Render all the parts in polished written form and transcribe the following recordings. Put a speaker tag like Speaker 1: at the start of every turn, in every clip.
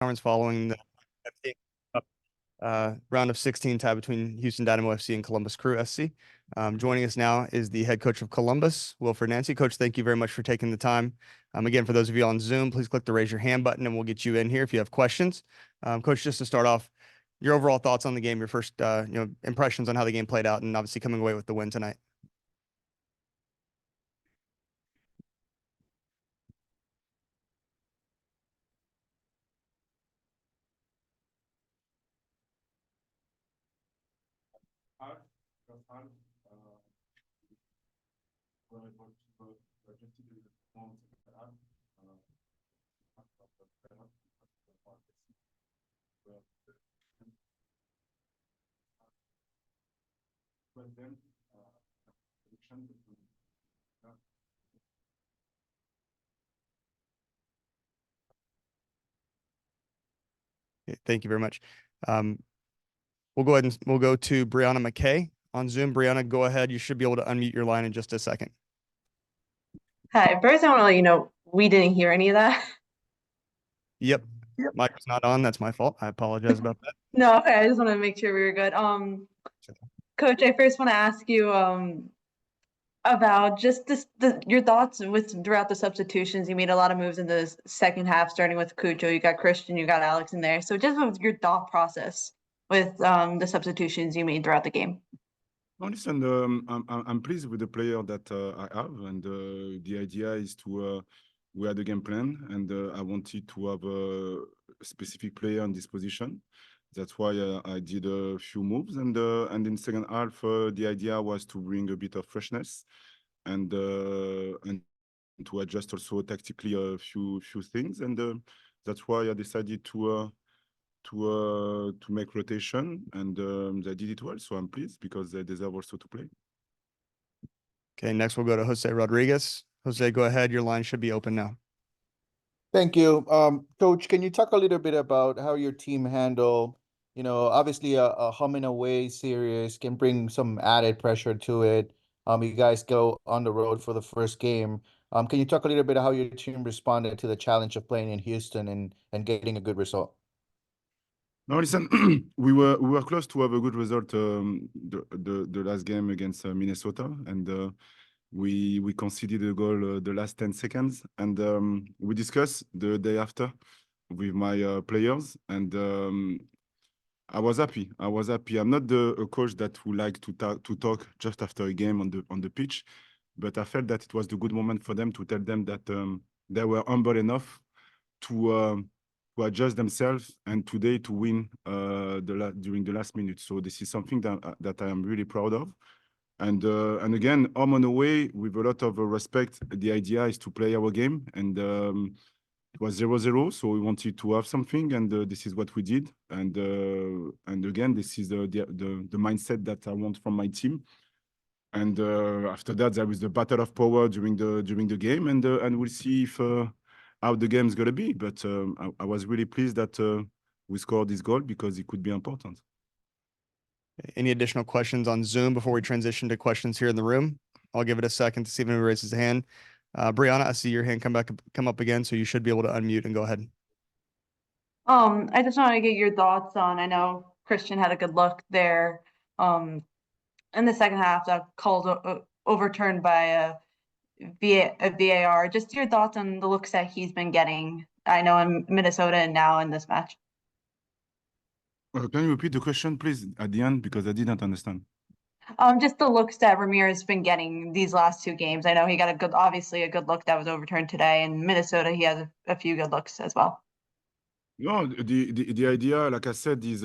Speaker 1: conference following the FA Cup, round of 16 tie between Houston Dynamo FC and Columbus Crew SC. Joining us now is the head coach of Columbus, Wilfried Nancy. Coach, thank you very much for taking the time. Again, for those of you on Zoom, please click the raise your hand button and we'll get you in here if you have questions. Coach, just to start off, your overall thoughts on the game, your first impressions on how the game played out, and obviously coming away with the win tonight. Thank you very much. We'll go ahead and we'll go to Brianna McKay on Zoom. Brianna, go ahead. You should be able to unmute your line in just a second.
Speaker 2: Hi, first I want to let you know we didn't hear any of that.
Speaker 1: Yep. Mic was not on. That's my fault. I apologize about that.
Speaker 2: No, okay, I just want to make sure we were good. Coach, I first want to ask you about just your thoughts throughout the substitutions. You made a lot of moves in the second half, starting with Cucho. You got Christian, you got Alex in there. So just what your thought process with the substitutions you made throughout the game?
Speaker 3: No, listen, I'm pleased with the player that I have, and the idea is to we had a game plan, and I wanted to have a specific player in this position. That's why I did a few moves, and in second half, the idea was to bring a bit of freshness, and to adjust also tactically a few things, and that's why I decided to make rotation, and they did it well. So I'm pleased because they deserve also to play.
Speaker 1: Okay, next we'll go to Jose Rodriguez. Jose, go ahead. Your line should be open now.
Speaker 4: Thank you. Coach, can you talk a little bit about how your team handle, obviously a home and away series can bring some added pressure to it. You guys go on the road for the first game. Can you talk a little bit how your team responded to the challenge of playing in Houston and getting a good result?
Speaker 3: No, listen, we were close to have a good result the last game against Minnesota, and we conceded a goal the last 10 seconds, and we discussed the day after with my players, and I was happy. I'm not a coach that would like to talk just after a game on the pitch, but I felt that it was the good moment for them to tell them that they were humble enough to adjust themselves and today to win during the last minute. So this is something that I am really proud of. And again, home and away with a lot of respect. The idea is to play our game, and it was 0-0, so we wanted to have something, and this is what we did. And again, this is the mindset that I want from my team. And after that, there is the battle of power during the game, and we'll see if how the game is gonna be. But I was really pleased that we scored this goal because it could be important.
Speaker 1: Any additional questions on Zoom before we transition to questions here in the room? I'll give it a second to see if anybody raises a hand. Brianna, I see your hand come up again, so you should be able to unmute and go ahead.
Speaker 2: I just want to get your thoughts on, I know Christian had a good look there in the second half that called overturned by a VAR. Just your thoughts on the looks that he's been getting, I know in Minnesota and now in this match.
Speaker 3: Can you repeat the question, please, at the end, because I didn't understand.
Speaker 2: Just the looks that Ramirez has been getting these last two games. I know he got obviously a good look that was overturned today. In Minnesota, he has a few good looks as well.
Speaker 3: No, the idea, like I said, is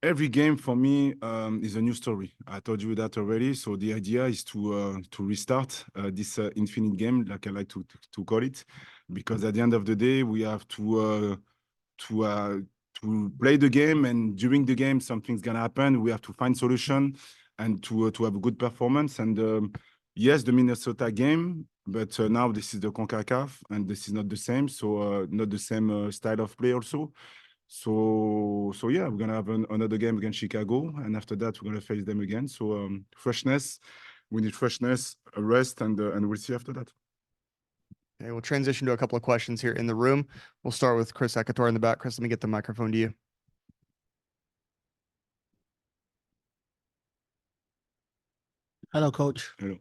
Speaker 3: every game for me is a new story. I told you that already. So the idea is to restart this infinite game, like I like to call it, because at the end of the day, we have to play the game, and during the game, something's gonna happen. We have to find solution and to have a good performance. And yes, the Minnesota game, but now this is the Concacaf, and this is not the same. So not the same style of play also. So yeah, we're gonna have another game against Chicago, and after that, we're gonna face them again. So freshness, we need freshness, a rest, and we'll see after that.
Speaker 1: Okay, we'll transition to a couple of questions here in the room. We'll start with Chris Ekator in the back. Chris, let me get the microphone to you.
Speaker 5: Hello, Coach.
Speaker 3: Hello.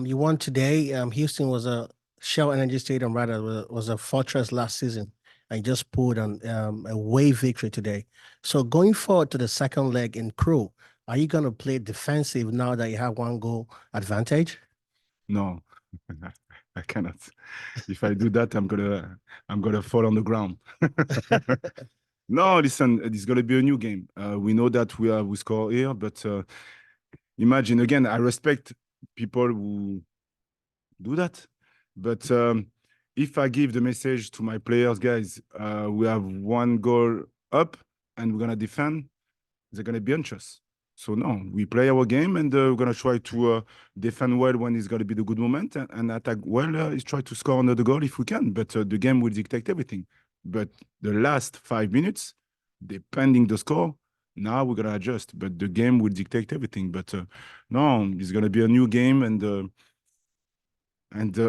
Speaker 5: You won today. Houston was a Shell Energy Stadium, rather, was a fortress last season, and just pulled on a away victory today. So going forward to the second leg in Crew, are you going to play defensive now that you have one goal advantage?
Speaker 3: No, I cannot. If I do that, I'm gonna fall on the ground. No, listen, it's gonna be a new game. We know that we score here, but imagine again. I respect people who do that, but if I give the message to my players, guys, we have one goal up and we're gonna defend, they're gonna be anxious. So no, we play our game and we're gonna try to defend well when it's gonna be the good moment and attack well. Is try to score another goal if we can. But the game will dictate everything. But the last 5 minutes, depending the score, now we're gonna adjust. But the game will dictate everything. But no, it's gonna be a new game and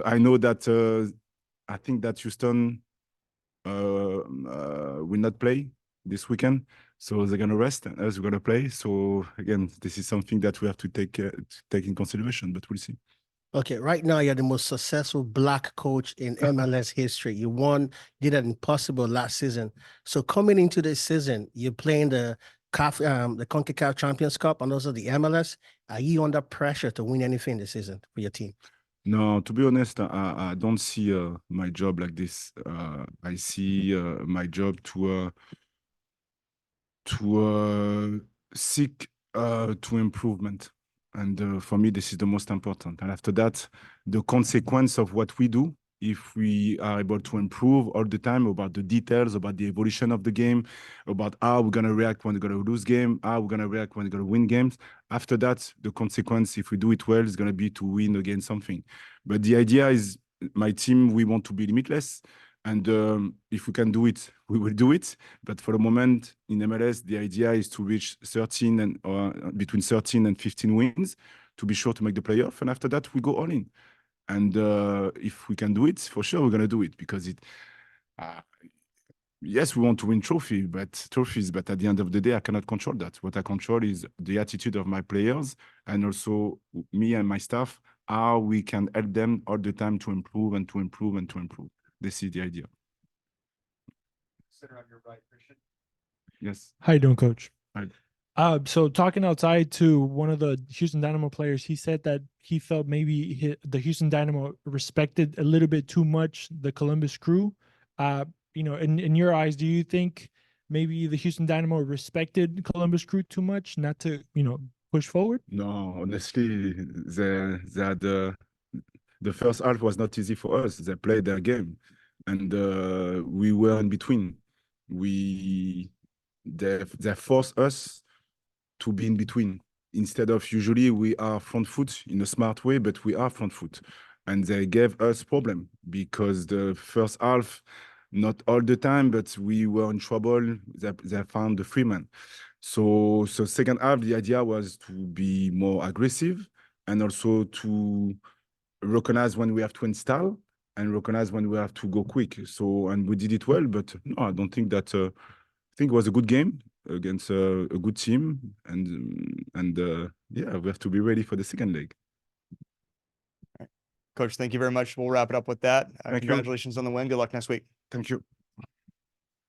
Speaker 3: I know that I think that Houston will not play this weekend. So they're gonna rest, and us we're gonna play. So again, this is something that we have to take in consideration, but we'll see.
Speaker 5: Okay, right now you're the most successful Black coach in MLS history. You won, did an impossible last season. So coming into this season, you're playing the Concacaf Champions Cup and also the MLS. Are you under pressure to win anything this season for your team?
Speaker 3: No, to be honest, I don't see my job like this. I see my job to seek to improvement. And for me, this is the most important. And after that, the consequence of what we do, if we are able to improve all the time about the details, about the evolution of the game, about how we're going to react when we're going to lose game, how we're going to react when we're going to win games. After that, the consequence, if we do it well, is going to be to win against something. But the idea is my team, we want to be limitless. And if we can do it, we will do it. But for the moment in MLS, the idea is to reach 13 and between 13 and 15 wins to be sure to make the playoff. And after that, we go all in. And if we can do it, for sure, we're going to do it because yes, we want to win trophies, but at the end of the day, I cannot control that. What I control is the attitude of my players and also me and my staff, how we can help them all the time to improve and to improve and to improve. This is the idea.
Speaker 1: Center on your right, Christian.
Speaker 3: Yes.
Speaker 6: How you doing, Coach?
Speaker 3: Hi.
Speaker 6: So talking outside to one of the Houston Dynamo players, he said that he felt maybe the Houston Dynamo respected a little bit too much the Columbus Crew. In your eyes, do you think maybe the Houston Dynamo respected Columbus Crew too much, not to, push forward?
Speaker 3: No, honestly, the first half was not easy for us. They played their game, and we were in between. They forced us to be in between. Instead of usually we are front foot in a smart way, but we are front foot. And they gave us problem because the first half, not all the time, but we were in trouble. They found the free man. So second half, the idea was to be more aggressive and also to recognize when we have to install and recognize when we have to go quick. And we did it well, but no, I don't think that. I think it was a good game against a good team, and yeah, we have to be ready for the second leg.
Speaker 1: Coach, thank you very much. We'll wrap it up with that.
Speaker 3: Thank you.
Speaker 1: Congratulations on the win. Good luck next week.
Speaker 3: Thank you.